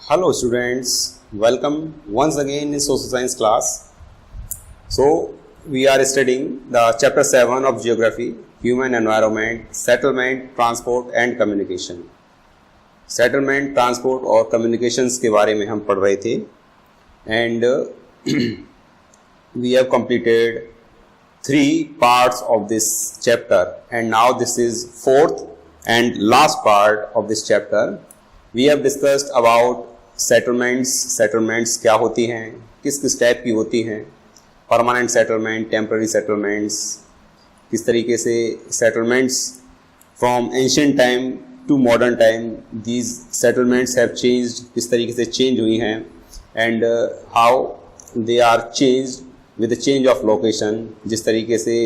Hello students, welcome once again in social science class. So we are studying the chapter 7 of geography, human environment, settlement, transport and communication. Settlement, transport और communications के बारे में हम पढ़ रहे थे and we have completed 3 parts of this chapter and now this is 4th and last part of this chapter. We have discussed about settlements क्या होती हैं, किस किस टाइप की होती हैं, परमानेंट सेटलमेंट, टेम्पररी सेटलमेंट्स, किस तरीके से settlements from ancient time to modern time these settlements have changed, किस तरीके से चेंज हुई हैं and how they are changed with the change of location. जिस तरीके से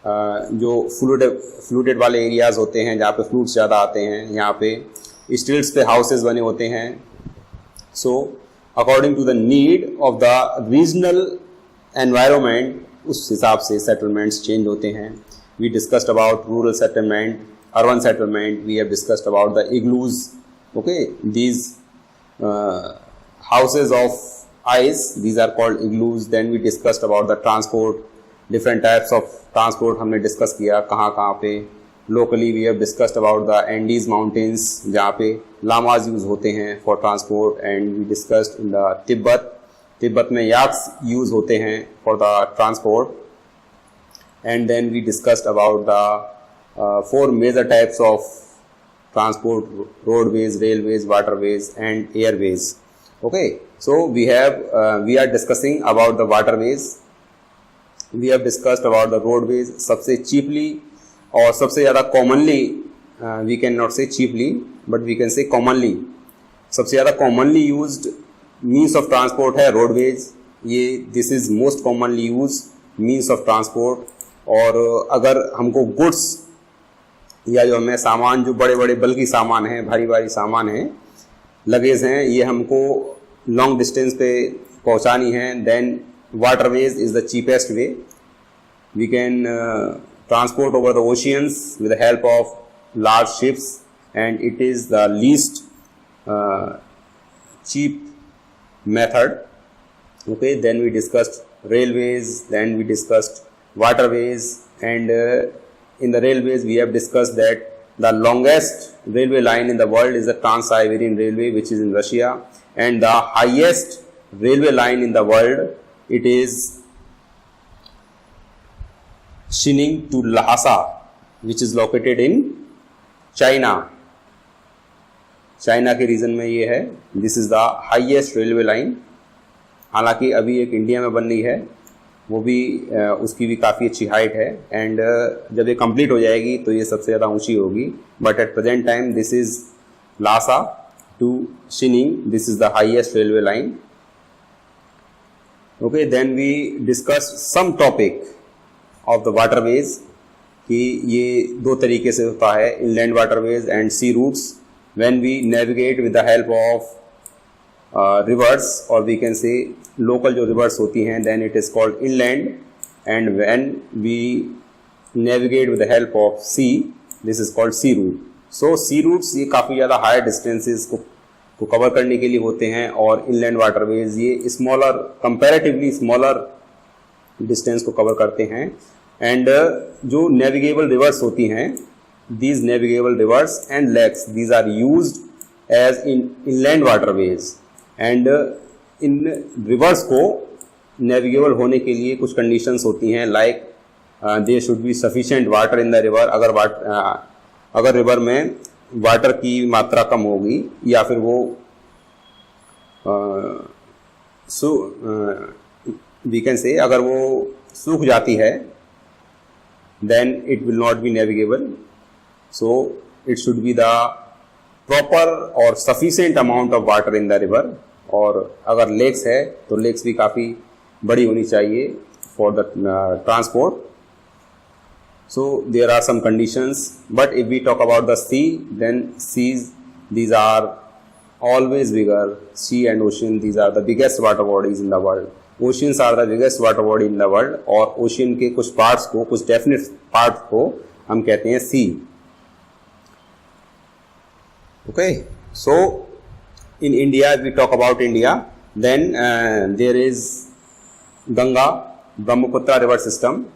जो फ्लूडेड वाले एरियाज़ होते हैं जहाँ पे फ्लूड्स ज़्यादा आते हैं, यहाँ पे स्टिल्ट्स पे हाउसेज बने होते हैं. So according to the need of the regional environment उस हिसाब से सेटलमेंट्स चेंज होते हैं. We discussed about rural settlement, urban settlement, we have discussed about the igloos. Okay, these houses of ice, these are called igloos. Then we discussed about the transport, different types of transport हमने discuss किया कहाँ कहाँ पे. Locally we have discussed about the Andes mountains जहाँ पे llamas use होते हैं for transport and we discussed in the Tibet में याक्स यूज़ होते हैं for the transport. And then we discussed about the 4 major types of transport: roadways, railways, waterways and airways. Okay, so we are discussing about the waterways. We have discussed about the roadways. सबसे cheaply और सबसे ज़्यादा commonly, we can not say cheaply but we can say commonly, सबसे ज़्यादा commonly used means of transport है roadways. ये this is most commonly use means of transport. और अगर हमको गुड्स या जो हमें सामान, जो बड़े बड़े बल्कि सामान हैं, भारी भारी सामान हैं, लगेज हैं, ये हमको लॉन्ग डिस्टेंस पे पहुंचानी है, then waterways is the cheapest way. We can transport over the oceans with the help of large ships and it is the least cheap method. Okay, then we discussed railways, then we discussed waterways and in the railways we have discussed that the longest railway line in the world is the Trans-Siberian Railway, which is in Russia, and the highest railway line in the world, it is Xining to Lhasa, which is located in China. China के reason में ये है. This is the highest railway line. हालांकि अभी एक India में बन रही है, वो भी उसकी भी काफ़ी अच्छी हाइट है एंड जब ये कंप्लीट हो जाएगी तो ये सबसे ज़्यादा ऊंची होगी. But at present time this is Lhasa to Xining, this is the highest railway line. Okay, then we discuss some topic of the waterways कि ये 2 तरीके से होता है, inland waterways and sea routes. When we navigate with the help of rivers और we can say local जो rivers होती हैं, then it is called inland. And when we navigate with the help of C, this is called sea route. So sea routes ये काफ़ी ज़्यादा higher distances को cover करने के लिए होते हैं और इनलैंड वाटरवेज ये स्मॉलर, कंपैरेटिवली स्मॉलर डिस्टेंस को कवर करते हैं. एंड जो नेविगेबल रिवर्स होती हैं, these navigable rivers and lakes, these are used as inland waterways. And इन रिवर्स को नेविगेबल होने के लिए कुछ कंडीशंस होती हैं, like there should be sufficient water in the river. अगर रिवर में वाटर की मात्रा कम होगी या फिर वो वी कैन से अगर वो सूख जाती है, then it will not be navigable. So it should be the proper or sufficient amount of water in the river. और अगर लेक्स है तो लेक्स भी काफ़ी बड़ी होनी चाहिए for the transport. So there are some conditions. But if we talk about the sea, then seas, these are always bigger. Sea and ocean, these are the biggest water bodies in the world. Oceans are the biggest water body in the world. और ocean के कुछ parts को, कुछ definite parts को हम कहते हैं sea. Okay, so in India, if we talk about India, then there is Ganga, Brahmaputra river system.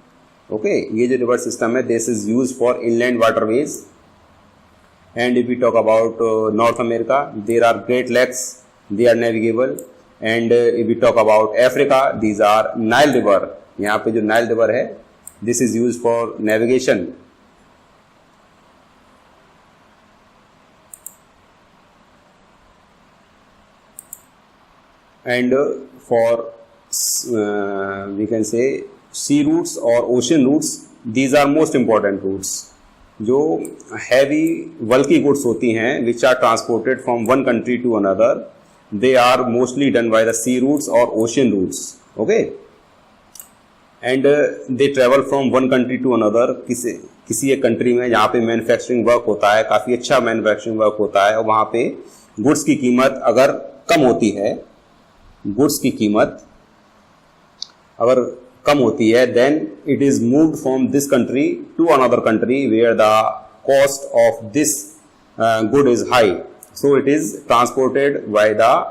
Okay, ये जो river system है, this is used for inland waterways. And if we talk about North America, there are Great Lakes, they are navigable. And if we talk about Africa, these are Nile river. यहाँ पे जो Nile river है, this is used for navigation. And for we can say sea routes or ocean routes, these are most important routes. जो heavy bulky goods होती हैं which are transported from one country to another, they are mostly done by the sea routes or ocean routes. Okay, and they travel from one country to another. किसी एक country में जहाँ पे manufacturing work होता है, काफ़ी अच्छा manufacturing work होता है, और वहाँ पे गुड्स की कीमत अगर कम होती है, गुड्स की कीमत अगर कम होती है, then it is moved from this country to another country where the cost of this good is high. So it is transported by the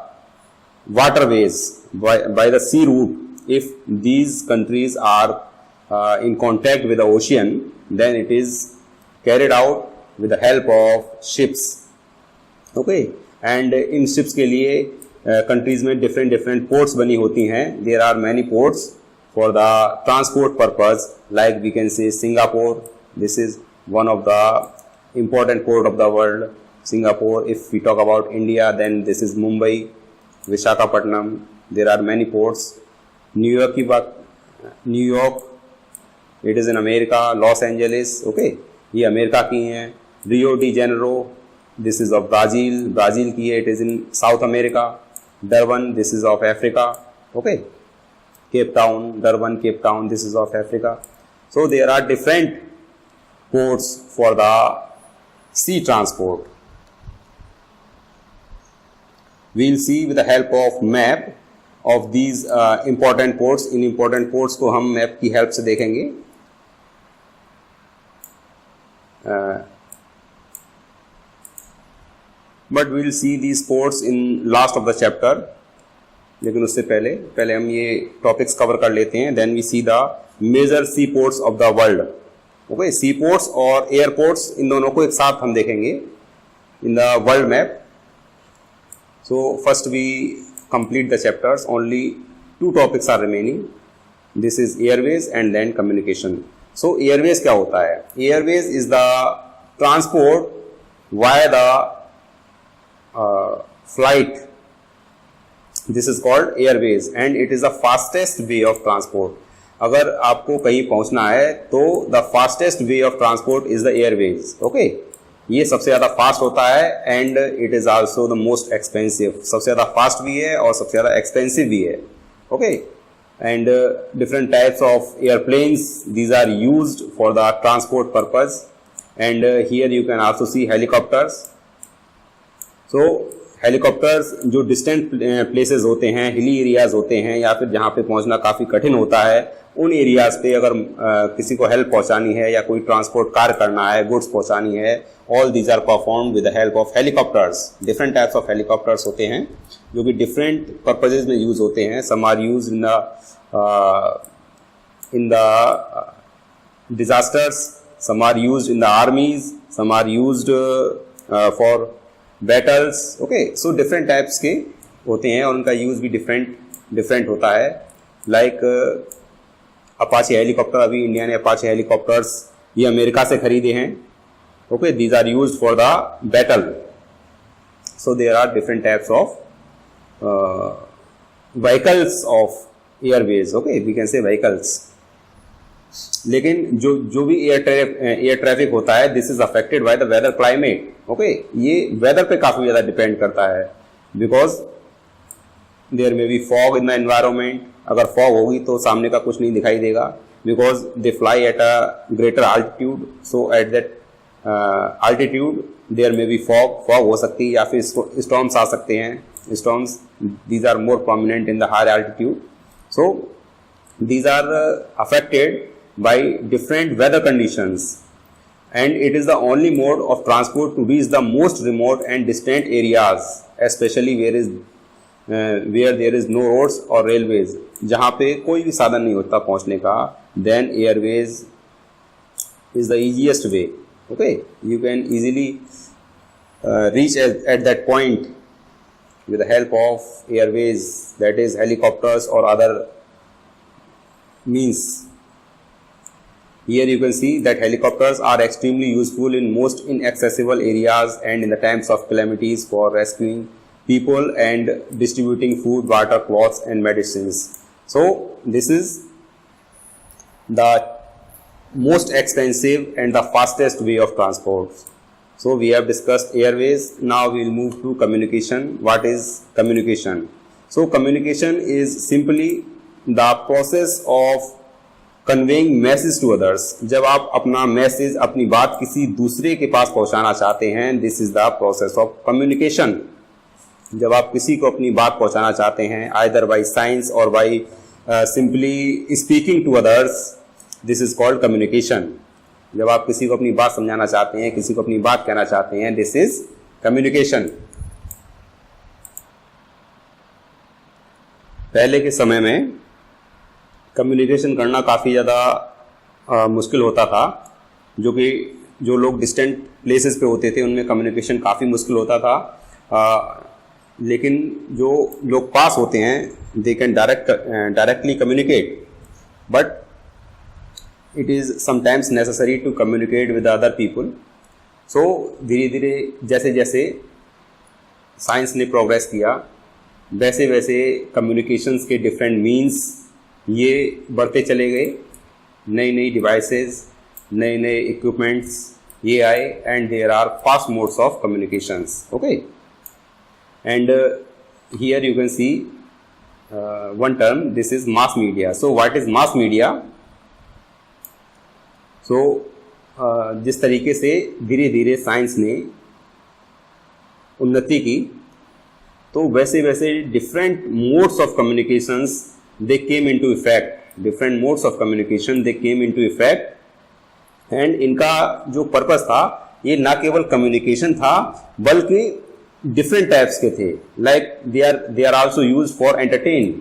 waterways, by the sea route. If these countries are in contact with the ocean, then it is carried out with the help of ships. Okay, and in ships के लिए countries में different ports बनी होती हैं. There are many ports for the transport purpose, like we can say Singapore. This is one of the important port of the world, Singapore. If we talk about India, then this is Mumbai, Visakhapatnam. There are many ports. New York, it is in America. Los Angeles, okay, ये America की हैं. Rio de Janeiro, this is of Brazil की है, it is in South America. Durban, this is of Africa, okay. Cape Town, Durban, Cape Town, this is of Africa. So there are different ports for the sea transport. We'll see with the help of map of these important ports. In important ports को हम map की help से देखेंगे. But we'll see these ports in last of the chapter. लेकिन उससे पहले हम ये टॉपिक्स कवर कर लेते हैं. Then we see the major sea ports of the world. Okay, sea ports और एयरपोर्ट्स, इन दोनों को एक साथ हम देखेंगे in the world map. So first we complete the chapters. Only 2 topics are remaining. This is airways and land communication. So airways क्या होता है? Airways is the transport via the flight. This is called airways and it is the fastest way of transport. अगर आपको कहीं पहुंचना है तो the fastest way of transport is the airways. Okay, ये सबसे ज़्यादा फास्ट होता है and it is also the most expensive. सबसे ज़्यादा फास्ट भी है और सबसे ज़्यादा एक्सपेंसिव भी है. Okay, and different types of airplanes, these are used for the transport purpose. And here you can also see helicopters. So helicopters जो डिस्टेंट प्लेसेस होते हैं, हिली एरियाज होते हैं, या फिर जहाँ पे पहुँचना काफ़ी कठिन होता है, उन एरियाज पे अगर किसी को हेल्प पहुँचानी है या कोई ट्रांसपोर्ट कार्य करना है, गुड्स पहुँचानी है, all these are performed with the help of helicopters. Different types of helicopters होते हैं जो कि डिफरेंट पर्पजेज में यूज होते हैं. Some are use in the disasters, some are use in the armies, some are use for battles. Okay, so different types के होते हैं और उनका यूज़ भी डिफरेंट होता है. लाइक अपाचे हेलीकॉप्टर, अभी इंडिया ने अपाचे हेलीकॉप्टर्स ये अमेरिका से खरीदे हैं. Okay, these are used for the battle. So there are different types of vehicles of airways. Okay, we can say vehicles. लेकिन जो भी एयर ट्रैफिक होता है, this is affected by the weather climate. Okay, ये weather पे काफ़ी ज़्यादा depend करता है. Because there may be fog in the environment. अगर फॉग होगी तो सामने का कुछ नहीं दिखाई देगा. Because they fly at a greater altitude. So at that altitude there may be fog हो सकती है, या फिर स्टॉर्म्स आ सकते हैं. Storms, these are more prominent in the higher altitude. So these are affected by different weather conditions, and it is the only mode of transport to reach the most remote and distant areas. especially where there is no roads or railways, जहाँ पे कोई भी साधन नहीं होता पहुँचने का, then airways is the easiest way. Okay, you can easily reach at that point with the help of airways, that is helicopters or other means. Here you can see that helicopters are extremely useful in most inaccessible areas and in the times of calamities for rescuing people and distributing food, water, clothes and medicines. So this is the most expensive and the fastest way of transport. So we have discussed airways. Now we will move to communication. What is communication? So communication is simply the process of conveying message to others. जब आप अपना message, अपनी बात किसी दूसरे के पास पहुंचाना चाहते हैं, this is the process of communication. जब आप किसी को अपनी बात पहुंचाना चाहते हैं, either by signs or by simply speaking to others, this is called communication. जब आप किसी को अपनी बात समझाना चाहते हैं, किसी को अपनी बात कहना चाहते हैं, this is communication. पहले के समय में कम्युनिकेशन करना काफ़ी ज़्यादा मुश्किल होता था, जो लोग डिस्टेंट प्लेसेस पे होते थे उनमें कम्युनिकेशन काफ़ी मुश्किल होता था. लेकिन जो लोग पास होते हैं they can directly communicate, but it is sometimes necessary to communicate with other people. So धीरे धीरे जैसे जैसे साइंस ने प्रोग्रेस किया, वैसे वैसे कम्युनिकेशंस के डिफरेंट मीन्स ये बढ़ते चले गए. नई नई डिवाइसेस, नए नए इक्विपमेंट्स ये आए, and there are fast modes of communications. Okay, and here you can see one term, this is mass media. So what is mass media? So जिस तरीके से धीरे धीरे साइंस ने उन्नति की, तो वैसे वैसे different modes of communications they came into effect. Different modes of communication they came into effect, and इनका जो पर्पस था ये ना केवल कम्युनिकेशन था बल्कि डिफरेंट टाइप्स के थे. Like they are also used for entertain.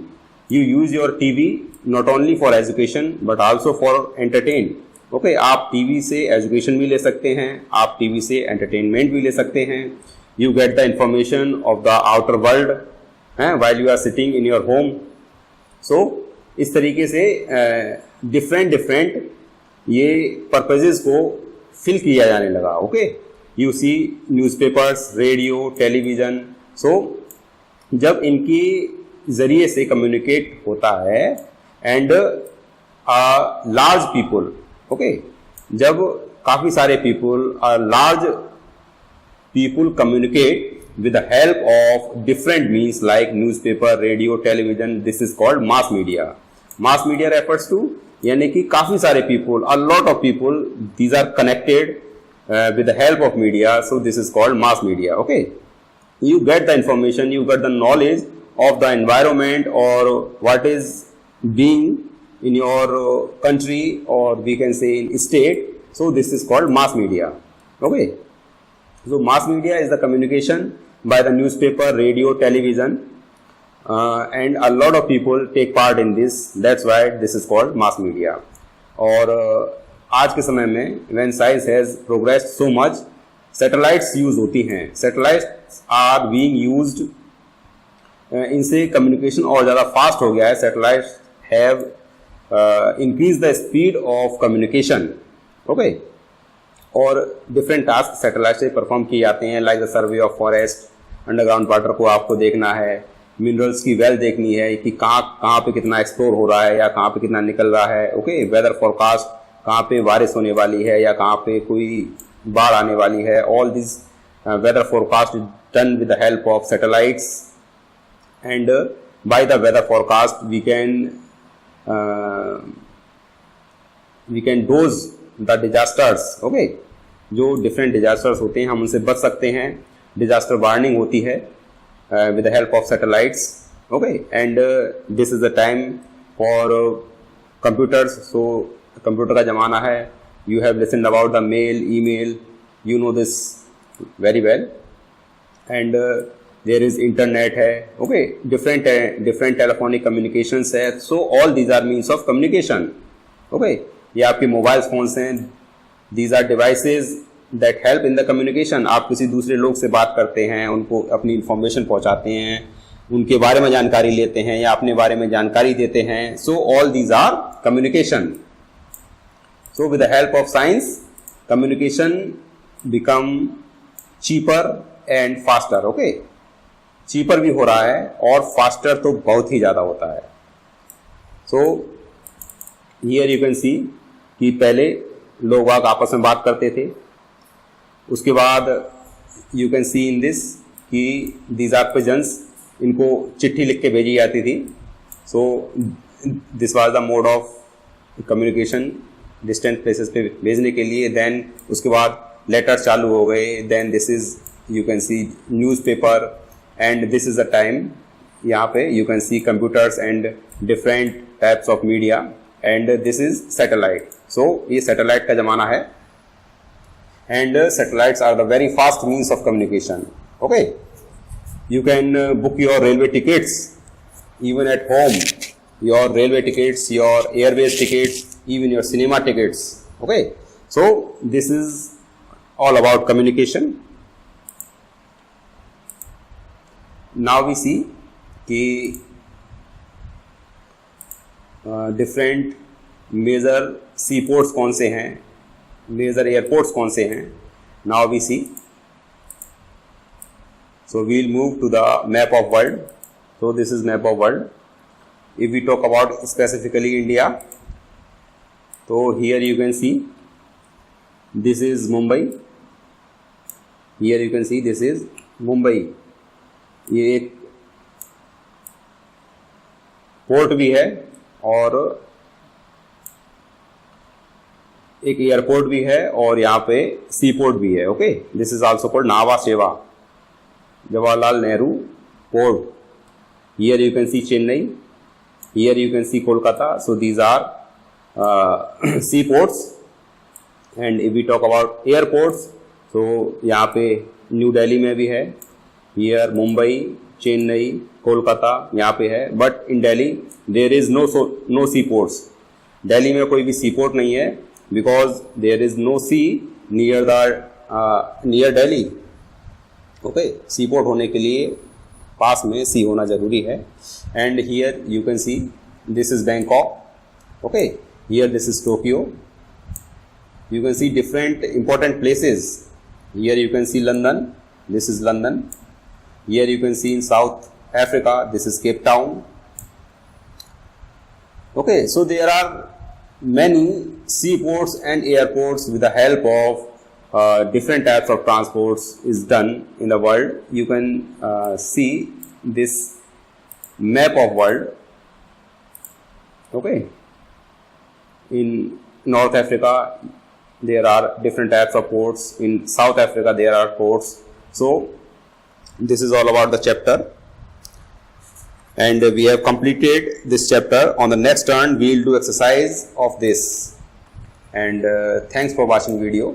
You use your TV not only for education but also for entertain. Okay, आप टीवी से एजुकेशन भी ले सकते हैं, आप टीवी से एंटरटेनमेंट भी ले सकते हैं. You get the information of the outer world while you are sitting in your home. So इस तरीके से डिफरेंट ये पर्पजेज को फिल किया जाने लगा. Okay, you see newspapers, radio, television. So जब इनकी ज़रिए से कम्युनिकेट होता है एंड लार्ज पीपल, ओके, जब काफ़ी सारे people, large people communicate with the help of different means like newspaper, radio, television, this is called mass media. Mass media refers to यानी कि काफ़ी सारे people, a lot of people, these are connected with the help of media, so this is called mass media. Okay, you get the information, you get the knowledge of the environment or what is being in your country, or we can say in state, so this is called mass media. Okay, so mass media is the communication by the newspaper, radio, television, and a lot of people take part in this. That's why this is called mass media. और आज के समय में when science has progressed so much, satellites use होती हैं. Satellites are being used. इनसे communication और ज़्यादा fast हो गया है. Satellites have increased the speed of communication. Okay, और डिफरेंट टास्क सैटेलाइट से परफॉर्म किए जाते हैं, like the survey of forest, underground water को आपको देखना है, मिनरल्स की वेल देखनी है कि कहाँ पे कितना एक्सप्लोर हो रहा है या कहाँ पे कितना निकल रहा है. ओके, वेदर फॉरकास्ट, कहाँ पे बारिश होने वाली है या कहाँ पे कोई बाढ़ आने वाली है. All this weather forecast is done with the help of satellites, and by the weather forecast we can dodge the disasters. Okay, जो डिफरेंट डिजास्टर्स होते हैं हम उनसे बच सकते हैं. डिजास्टर वार्निंग होती है with the help of satellites. Okay, and this is the time for computers. So computer का ज़माना है. You have listened about the mail, email, you know this very well. And there is internet है, okay, different telephonic communications है. So all these are means of communication. Okay, ये आपके mobile phones हैं. These are devices that help in the communication. आप किसी दूसरे लोग से बात करते हैं, उनको अपनी इंफॉर्मेशन पहुंचाते हैं, उनके बारे में जानकारी लेते हैं या अपने बारे में जानकारी देते हैं. So all these are communication. So with the help of science communication become cheaper and faster. Okay, cheaper भी हो रहा है और फास्टर तो बहुत ही ज़्यादा होता है. सो हियर यू कैन सी कि पहले लोग आपस में बात करते थे. उसके बाद you can C in this कि दीज आर पिजन्स, इनको चिट्ठी लिख के भेजी जाती थी. So this was the mode of communication distant places पे भेजने के लिए. देन उसके बाद लेटर्स चालू हो गए. Then this is you can see newspaper and this is the time. यहाँ पे you can see computers and different types of media and this is satellite. So ये सैटेलाइट का ज़माना है and satellites are the very fast means of communication. Okay, you can book your railway tickets even at home, your railway tickets, your airways tickets, even your cinema tickets. Okay, so this is all about communication. Now we see कि different major seaports कौन से हैं, major airports कौन से हैं. Now we see. So we will move to the map of world. So this is map of world. If we talk about specifically India, तो here you can see this is Mumbai. Here you can see this is Mumbai. ये एक port भी है और एक airport भी है और यहाँ पे सी पोर्ट भी है. Okay, this is also called Nava Sheva, Jawaharlal Nehru port. Here you can see Chennai, here you can see Kolkata. So these are sea ports. And if we talk about airports, तो यहाँ पे न्यू दिल्ली में भी है. हियर मुंबई, चेन्नई, कोलकाता यहाँ पे है. But in Delhi there is no sea ports. Delhi में कोई भी सी पोर्ट नहीं है because there is no sea near Delhi. Okay, seaport होने के लिए पास में sea होना जरूरी है. And here you can see this is Bangkok. Okay, here this is Tokyo. You can see different important places. Here you can see London. This is London. Here you can see in South Africa. This is Cape Town. Okay, so there are many seaports and airports. With the help of different types of transports is done in the world. You can see this map of world. Okay, in North Africa there are different types of ports. In South Africa there are ports. So this is all about the chapter. And we have completed this chapter. On the next turn we will do exercise of this. And thanks for watching video.